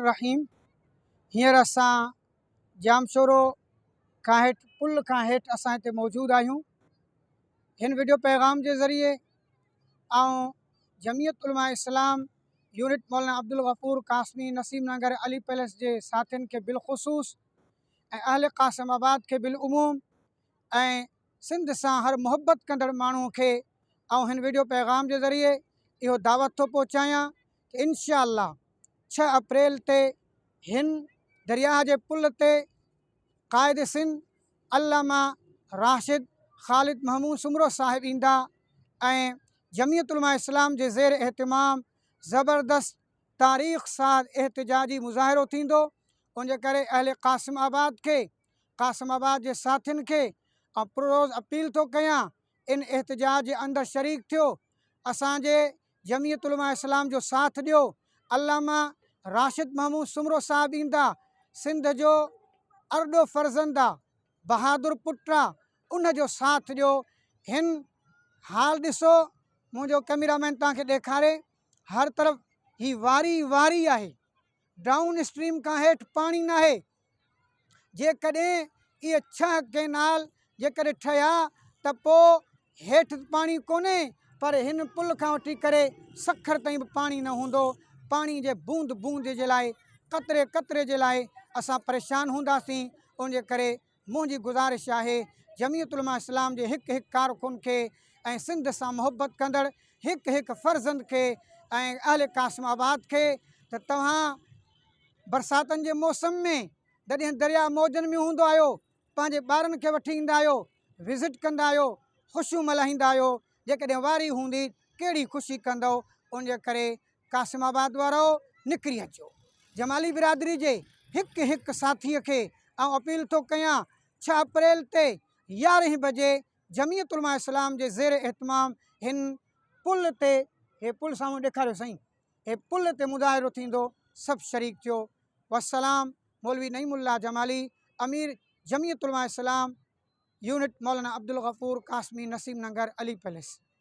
रहीम। हींअर असां जामशोरो खां हेठि पुल खां हेठि असां हिते मौजूदु आहियूं। हिन वीडियो पैगाम जे ज़रिए ऐं जमियत उलमा इस्लाम यूनिट मौलाना अब्दुल गफ़ूर कासमी नसीम नगर अली पैलेस जे साथियुनि खे बिलख़ुसूस ऐं अहल क़ासिमाबाद खे बिलउमूम ऐं सिंध सां हर मुहबत कंदड़ माण्हूअ खे हिन वीडियो पैगाम जे ज़रिए इहो दावत थो पहुचायां कि इंशाअल्लाह 6 अप्रैल ते हिन दरिया जे पुल ते क़ाइद सिंध अल्लामा राशिद ख़ालिद महमूद सुमरो साहिब ईंदा ऐं जमियत उलमा इस्लाम जे ज़ेर एहतमाम ज़बरदस्त तारीख़ सां एहतिजाजी मुज़ाहिरो थींदो। उनजे करे अहल क़ासिमाबाद जे साथियुनि खे पुररोज़ अपील थो कयां इन एहतिजाज जे अंदरि शरीक थियो। असांजे जमियत उलमा इस्लाम जो साथ ॾियो। अल्लामा राशिद महमूद सुमरो साहिब ईंदा, सिंध जो अरॾो फ़र्ज़ंद आहे, बहादुर पुटु आहे, उन जो साथ ॾियो। हिन हाल ॾिसो, मुंहिंजो कैमरामैन तव्हांखे ॾेखारे, हर तरफ़ ही वारी वारी आहे, डाउन स्ट्रीम खां हेठि पाणी न आहे। जेकॾहिं इहे 6 कैनाल जेकॾहिं ठहिया त पोइ हेठि पाणी कोन्हे, पर हिन पुल खां वठी करे सखर ताईं बि पाणी न हूंदो। पाणी जे बूंद बूंद जे लाइ, क़तरे क़तरे जे लाइ असां परेशान हूंदासीं। उनजे करे मुंहिंजी गुज़ारिश आहे जमियत उलमा इस्लाम जे हिकु हिकु कारकुन खे ऐं सिंध सां मुहबत कंदड़ हिकु हिकु फ़र्ज़ंद खे ऐं अहल क़ासिमाबाद खे त तव्हां बरसातनि जे मौसम में जॾहिं दरिया मौजनि में हूंदो आहियो, पंहिंजे ॿारनि खे वठी ईंदा आहियो, विज़िट कंदा आहियो, ख़ुशियूं मल्हाईंदा आहियो। जेकॾहिं वारी हूंदी कहिड़ी ख़ुशी कंदव। उनजे करे क़ासिमाबाद वारो निकिरी अचो। जमाली बिरादरी जे हिकु हिकु साथीअ खे अपील थो कयां 6 अप्रैल ते 11 बजे जमियत उलमा इस्लाम जे ज़ेर एहतमाम हिन पुल ते, हे पुल साम्हूं ॾेखारियो साईं, हे पुल ते मुज़ाहिरो थींदो। सभु शरीक थियो। वस्सलाम। मौलवी नईमुल्लाह जमाली, अमीर जमियत उलमा इस्लाम यूनिट मौलाना अब्दुल गफ़ूर कासमी नसीम नगर अली पैलेस।